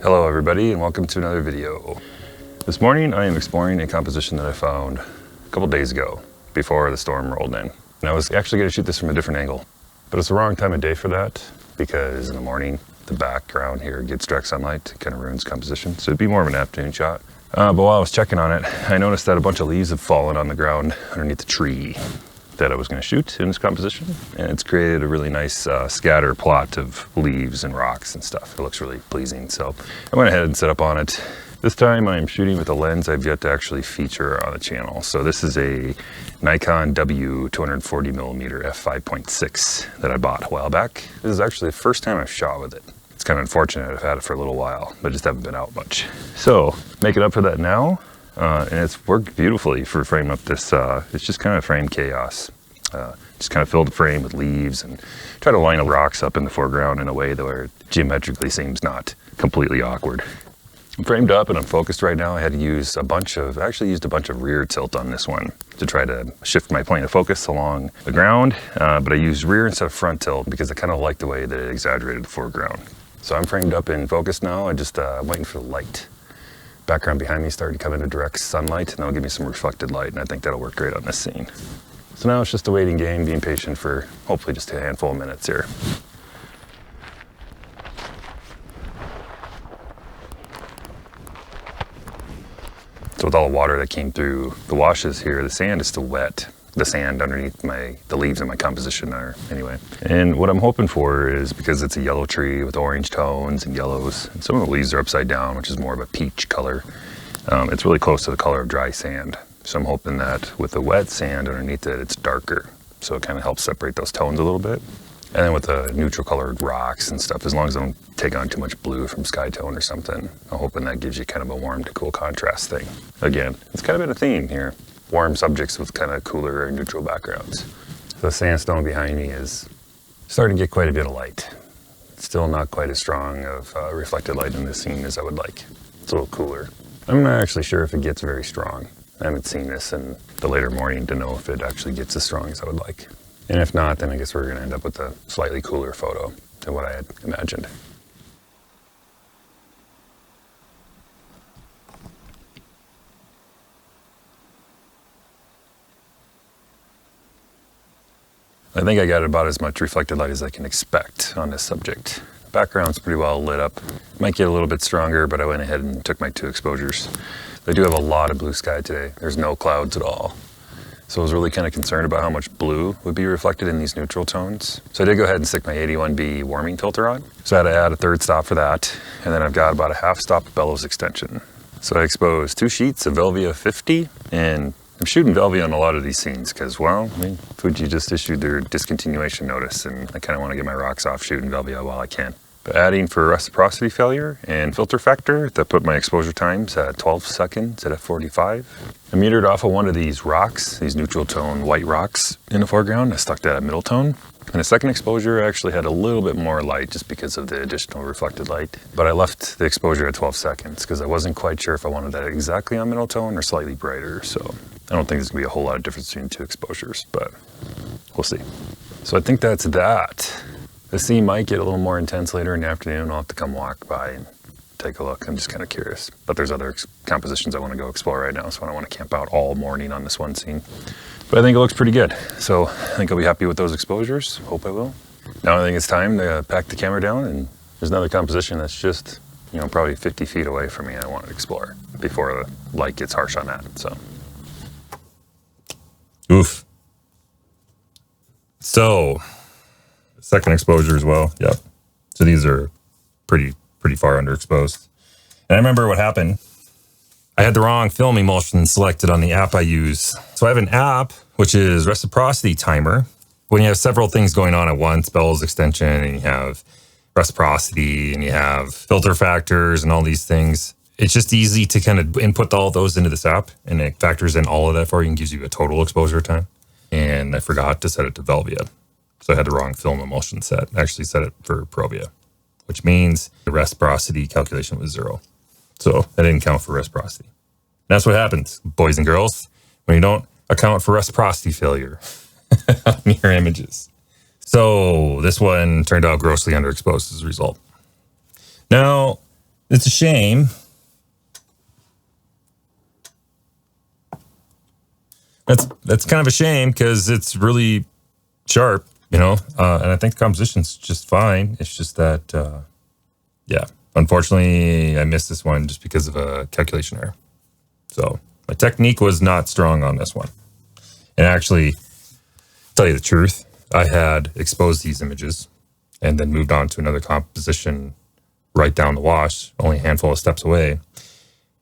Hello everybody and welcome to another video. This morning I am exploring a composition that I found a couple days ago before the storm rolled in. And I was actually going to shoot this from a different angle, but it's the wrong time of day for that because in the morning the background here gets direct sunlight, it kind of ruins composition. So it'd be more of an afternoon shot. But while I was checking on it, I noticed that a bunch of leaves have fallen on the ground underneath the tree that I was going to shoot in this composition, and it's created a really nice scatter plot of leaves and rocks and stuff. It looks really pleasing, so I went ahead and set up on it. This time I'm shooting with a lens I've yet to actually feature on the channel. So this is a Nikon W 240mm f5.6 that I bought a while back. This is actually the first time I've shot with it. It's kind of unfortunate. I've had it for a little while, but just haven't been out much. So making up for that now. And it's worked beautifully for framing up this, it's just kind of frame chaos. Just kind of filled the frame with leaves and try to line the rocks up in the foreground in a way that where it geometrically seems not completely awkward. I'm framed up and I'm focused right now. I had to use actually used a bunch of rear tilt on this one to try to shift my plane of focus along the ground. But I used rear instead of front tilt because I kind of like the way that it exaggerated the foreground. So I'm framed up in focus now. I'm just waiting for the light. Background behind me started to come into direct sunlight and that'll give me some reflected light, and I think that'll work great on this scene. So now it's just a waiting game, being patient for hopefully just a handful of minutes here. So with all the water that came through the washes here, the sand is still wet. The sand underneath the leaves in my composition are anyway. And what I'm hoping for is, because it's a yellow tree with orange tones and yellows, and some of the leaves are upside down, which is more of a peach color. It's really close to the color of dry sand. So I'm hoping that with the wet sand underneath it, it's darker. So it kind of helps separate those tones a little bit. And then with the neutral colored rocks and stuff, as long as I don't take on too much blue from sky tone or something, I'm hoping that gives you kind of a warm to cool contrast thing. Again, it's kind of been a theme here. Warm subjects with kind of cooler or neutral backgrounds. The sandstone behind me is starting to get quite a bit of light. Still not quite as strong of reflected light in this scene as I would like. It's a little cooler. I'm not actually sure if it gets very strong. I haven't seen this in the later morning to know if it actually gets as strong as I would like. And if not, then I guess we're going to end up with a slightly cooler photo than what I had imagined. I think I got about as much reflected light as I can expect on this subject. The background's pretty well lit up. Might get a little bit stronger, but I went ahead and took my 2 exposures. I do have a lot of blue sky today. There's no clouds at all. So I was really kind of concerned about how much blue would be reflected in these neutral tones. So I did go ahead and stick my 81B warming filter on. So I had to add a 3rd stop for that. And then I've got about a 1/2 stop bellows extension. So I exposed 2 sheets of Velvia 50, and I'm shooting Velvia on a lot of these scenes because, well, I mean, Fuji just issued their discontinuation notice and I kind of want to get my rocks off shooting Velvia while I can. But adding for reciprocity failure and filter factor, that put my exposure times at 12 seconds at f45. I metered off of one of these rocks, these neutral tone white rocks in the foreground. I stuck that at middle tone. And the second exposure actually had a little bit more light just because of the additional reflected light. But I left the exposure at 12 seconds because I wasn't quite sure if I wanted that exactly on middle tone or slightly brighter. So I don't think there's gonna be a whole lot of difference between 2 exposures, but we'll see. So I think that's that. The scene might get a little more intense later in the afternoon. I'll have to come walk by and take a look. I'm just kind of curious. But there's other compositions I want to go explore right now, so I don't want to camp out all morning on this one scene. But I think it looks pretty good. So I think I'll be happy with those exposures. Hope I will. Now I think it's time to pack the camera down, and there's another composition that's just, you know, probably 50 feet away from me I want to explore before the light gets harsh on that, so. Oof. So, second exposure as well. Yep. So these are pretty far underexposed. And I remember what happened. I had the wrong film emulsion selected on the app I use. So I have an app, which is Reciprocity Timer. When you have several things going on at once, bellows extension, and you have reciprocity, and you have filter factors and all these things, it's just easy to kind of input all those into this app, and it factors in all of that for you and gives you a total exposure time. And I forgot to set it to Velvia. So I had the wrong film emulsion set. I actually set it for Provia, which means the reciprocity calculation was 0. So that didn't count for reciprocity. That's what happens, boys and girls, when you don't account for reciprocity failure on your images. So this one turned out grossly underexposed as a result. Now, It's a shame. That's kind of a shame because it's really sharp, and I think the composition's just fine. It's just that, yeah, unfortunately, I missed this one just because of a calculation error. So my technique was not strong on this one. And actually, tell you the truth, I had exposed these images and then moved on to another composition right down the wash, only a handful of steps away,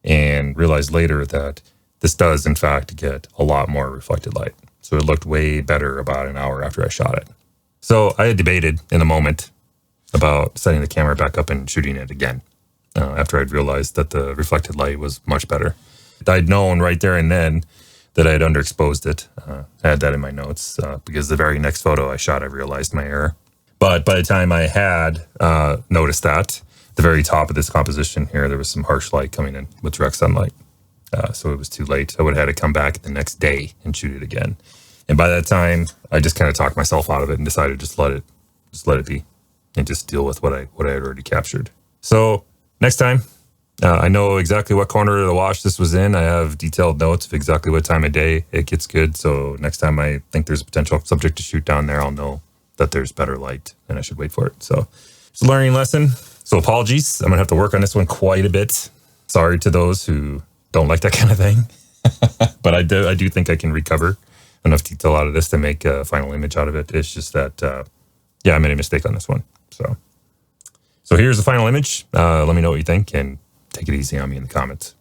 and realized later that this does, in fact, get a lot more reflected light. So it looked way better about an hour after I shot it. So I had debated in a moment about setting the camera back up and shooting it again after I'd realized that the reflected light was much better. I'd known right there and then that I had underexposed it. I had that in my notes because the very next photo I shot, I realized my error. But by the time I had noticed that, the very top of this composition here, there was some harsh light coming in with direct sunlight. So it was too late. I would have had to come back the next day and shoot it again. And by that time, I just kind of talked myself out of it and decided just let it be and just deal with what I had already captured. So next time, I know exactly what corner of the wash this was in. I have detailed notes of exactly what time of day it gets good. So next time I think there's a potential subject to shoot down there, I'll know that there's better light and I should wait for it. So it's a learning lesson. So apologies. I'm going to have to work on this one quite a bit. Sorry to those who don't like that kind of thing. But I do think I can recover enough detail out of this to make a final image out of it. It's just that, I made a mistake on this one. So here's the final image. Let me know what you think and take it easy on me in the comments.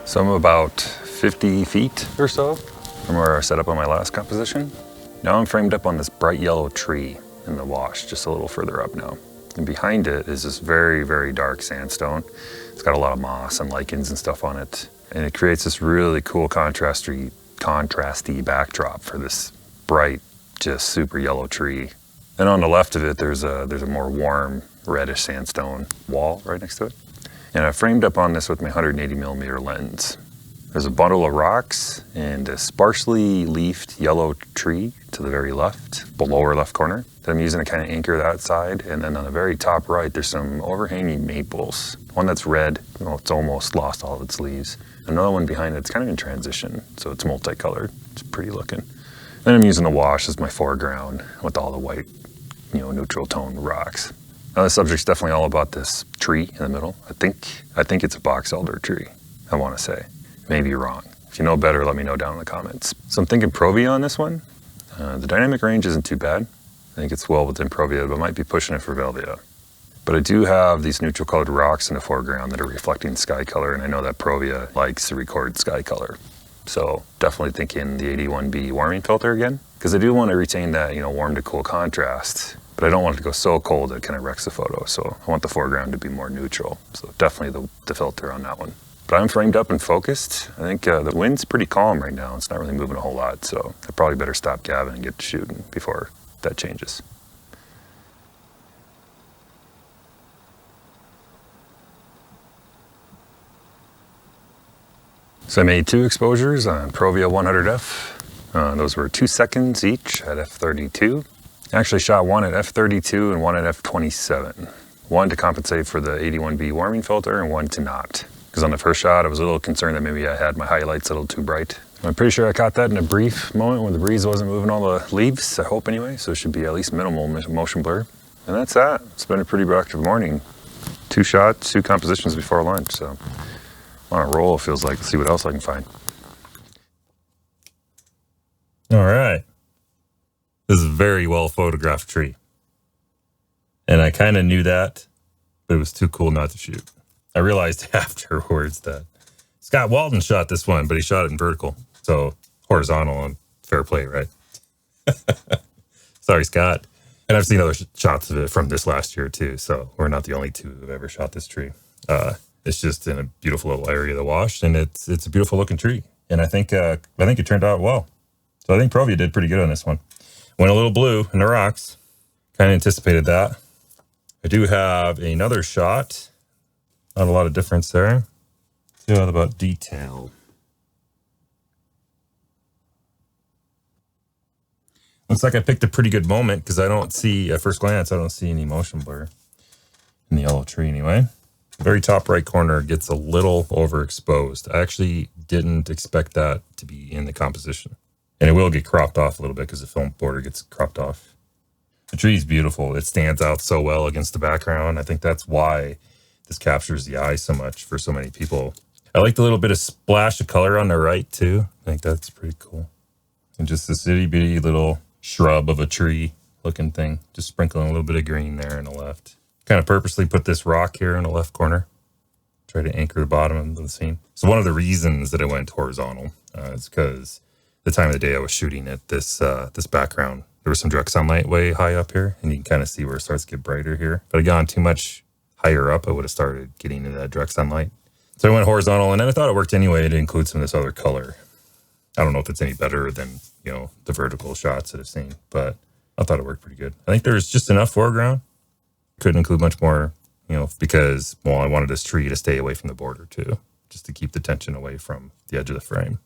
So I'm about 50 feet or so from where I set up on my last composition. Now I'm framed up on this bright yellow tree in the wash, just a little further up now. And behind it is this very, very dark sandstone. It's got a lot of moss and lichens and stuff on it. And it creates this really cool contrasty backdrop for this bright, just super yellow tree. And on the left of it, there's a more warm, reddish sandstone wall right next to it. And I framed up on this with my 180mm lens. There's a bundle of rocks and a sparsely leafed yellow tree to the very left, the lower left corner, that I'm using to kind of anchor that side. And then on the very top right, there's some overhanging maples. One that's red, it's almost lost all of its leaves. Another one behind it's kind of in transition, so it's multicolored. It's pretty looking. Then I'm using the wash as my foreground with all the white, neutral tone rocks. Now the subject's definitely all about this tree in the middle. I think it's a box elder tree, I want to say. Maybe wrong. If you know better, let me know down in the comments. So I'm thinking Provia on this one. The dynamic range isn't too bad. I think it's well within Provia, but might be pushing it for Velvia. But I do have these neutral colored rocks in the foreground that are reflecting sky color, and I know that Provia likes to record sky color. So definitely thinking the 81B warming filter again, because I do want to retain that, warm to cool contrast, but I don't want it to go so cold that it kind of wrecks the photo. So I want the foreground to be more neutral. So definitely the filter on that one. But I'm framed up and focused. I think the wind's pretty calm right now. It's not really moving a whole lot, so I probably better stop gabbing and get to shooting before that changes. So I made 2 exposures on Provia 100F. Those were 2 seconds each at f32. I actually shot one at f32 and one at f27. One to compensate for the 81B warming filter and one to not. Because on the first shot, I was a little concerned that maybe I had my highlights a little too bright. I'm pretty sure I caught that in a brief moment when the breeze wasn't moving all the leaves, I hope anyway, so it should be at least minimal motion blur. And that's that. It's been a pretty productive morning. 2 shots, 2 compositions before lunch, so I'm on a roll, it feels like. Let's see what else I can find. All right. This is a very well photographed tree. And I kind of knew that, but it was too cool not to shoot. I realized afterwards that Scott Walton shot this one, but he shot it in vertical. So horizontal and fair play, right? Sorry, Scott. And I've seen other shots of it from this last year too. So we're not the only two who've ever shot this tree. It's just in a beautiful little area of the wash, and it's a beautiful looking tree. And I think it turned out well. So I think Provia did pretty good on this one. Went a little blue in the rocks. Kind of anticipated that. I do have another shot. Not a lot of difference there. See what about detail. Looks like I picked a pretty good moment because I don't see, at first glance, I don't see any motion blur in the yellow tree anyway. The very top right corner gets a little overexposed. I actually didn't expect that to be in the composition. And it will get cropped off a little bit because the film border gets cropped off. The tree is beautiful. It stands out so well against the background. I think that's why this captures the eye so much for so many people. I like the little bit of splash of color on the right too. I think that's pretty cool. And just this itty bitty little shrub of a tree looking thing. Just sprinkling a little bit of green there on the left. Kind of purposely put this rock here in the left corner. Try to anchor the bottom of the scene. So one of the reasons that I went horizontal is because the time of the day I was shooting at this background, there was some direct sunlight way high up here, and you can kind of see where it starts to get brighter here. If I'd gone too much higher up, I would have started getting into that direct sunlight. So I went horizontal, and then I thought it worked anyway to include some of this other color. I don't know if it's any better than, the vertical shots that I've seen, but I thought it worked pretty good. I think there's just enough foreground. Couldn't include much more, because, I wanted this tree to stay away from the border too, just to keep the tension away from the edge of the frame.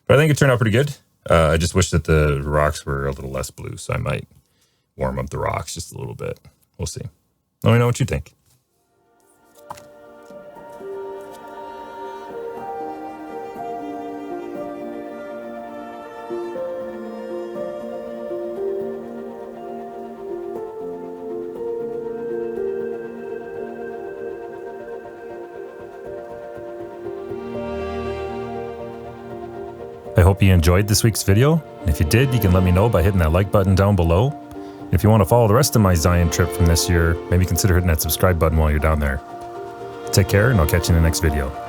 But I think it turned out pretty good. I just wish that the rocks were a little less blue, so I might warm up the rocks just a little bit. We'll see. Let me know what you think. I hope you enjoyed this week's video. And if you did, you can let me know by hitting that like button down below. If you want to follow the rest of my Zion trip from this year, maybe consider hitting that subscribe button while you're down there. Take care, and I'll catch you in the next video.